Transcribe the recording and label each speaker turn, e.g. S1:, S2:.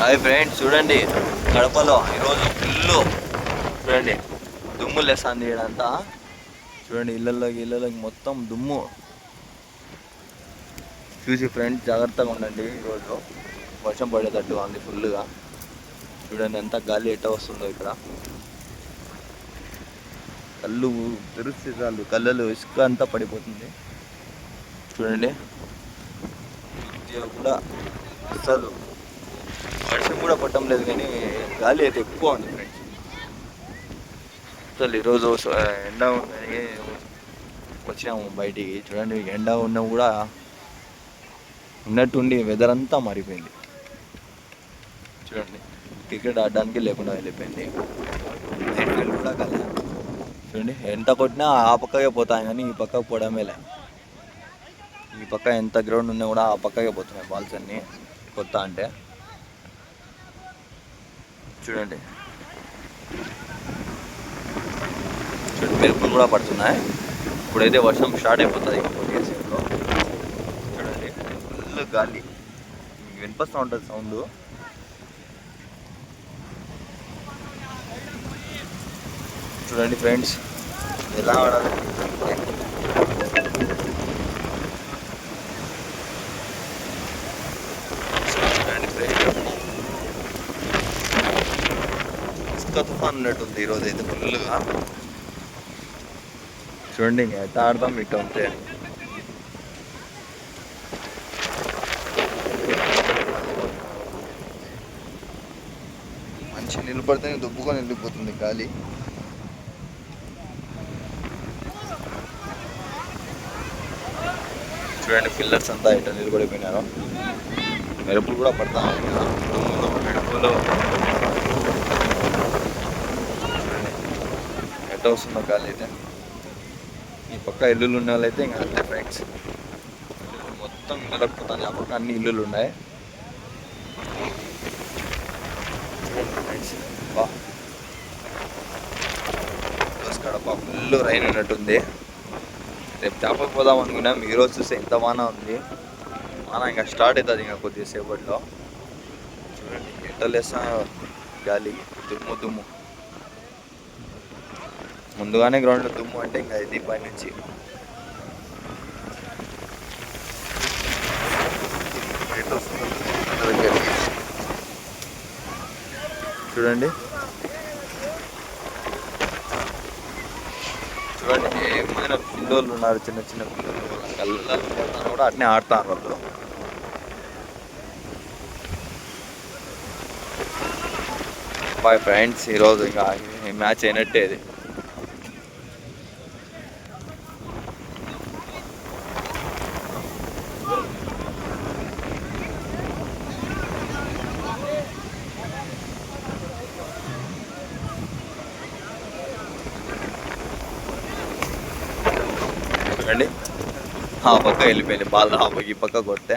S1: Hi friends, చూడండి కడపలో ఈరోజు ఫుల్ చూడండి దుమ్ము లేస్తుంది ఇదంతా. చూడండి ఇళ్ళలోకి మొత్తం దుమ్ము. చూసి ఫ్రెండ్స్ జాగ్రత్తగా ఉండండి, ఈరోజు వర్షం పడేటట్టు ఉంది ఫుల్గా. చూడండి ఎంత గాలి ఎట్ట వస్తుందో ఇక్కడ. కళ్ళు తెరిస్తే చాలు కళ్ళలో ఇసుక అంతా పడిపోతుంది. చూడండి కూడా అసలు వర్షం కూడా పట్టడం లేదు, కానీ గాలి అయితే ఎక్కువ ఉంది ఫ్రెండ్స్. అసలు ఈరోజు ఎండ వచ్చినాము బయటికి. చూడండి ఎండ ఉన్నా కూడా ఉన్నట్టుండి వెదర్ అంతా మారిపోయింది. చూడండి క్రికెట్ ఆడడానికి లేకుండా వెళ్ళిపోయింది. లైట్ ఫీల్ కూడా కాలే. చూడండి ఎంత కొట్టినా ఆ పక్కకే పోతాయి, కానీ ఈ పక్కకు పోవడమే లే. ఈ పక్క ఎంత గ్రౌండ్ ఉన్నా కూడా ఆ పక్కకే పోతున్నాయి బాల్స్ అన్నీ కొత్త అంటే. చూడండి మెరుపులు కూడా పడుతున్నాయి. ఇప్పుడైతే వర్షం స్టార్ట్ అయిపోతుంది కొద్దిగా సేపులో. చూడండి ఫుల్ గాలి వినిపిస్తూ ఉంటుంది సౌండ్. చూడండి ఫ్రెండ్స్ ఎలా ఆడాలి. ఇసుక తుఫాన్ ఉన్నట్టుంది ఈరోజు అయితే ఫుల్గా. చూడండి ఇంకా ఎట్లా ఆడతాం ఇట్ట ఉంటే. మంచి నీళ్ళు పడితేనే దుబ్బుకొని వెళ్ళిపోతుంది గాలి. చూడండి పిల్లర్స్ అంతా ఇట్లా నిలబడిపోయినారు. మెరుపులు కూడా పడతా మెరుపులు ఎట్ట వస్తుందో గాలి అయితే. ఈ పక్క ఇల్లులు ఉన్న వాళ్ళైతే ఇంకా అంతే ఫ్రెండ్స్, మొత్తం నిలబడిపోతాను. ఆ పక్క అన్ని ఇల్లులు ఉన్నాయి ఫ్రెండ్స్. కడప ఫుల్ రైన్ ఉన్నట్టుంది. రేపు చేపకు పోదాం అనుకున్నాం, ఈరోజు చూస్తే ఇంత వాన ఉంది. వాన ఇంకా స్టార్ట్ అవుతుంది ఇంకా కొద్దిసేపట్లో. చూడండి ఎట్లా లేస్తా గాలి, దుమ్ము దుమ్ము. ముందుగానే గ్రౌండ్లో దుమ్ము అంటే ఇంకా ఇది పై నుంచి. చూడండి చూడండి ఏమైనా పిల్లలు ఉన్నారు, చిన్న చిన్న పిల్లలు. కళ్ళల్లో పోతాను కూడా అట్నే ఆడతారు వాళ్ళు. బాయ్ ఫ్రెండ్స్, ఈరోజు ఇంకా మ్యాచ్ అయినట్టే ఇది. చూడండి ఆ పక్క వెళ్ళిపోయింది బాల్, ఆ పక్క ఈ పక్క కొడితే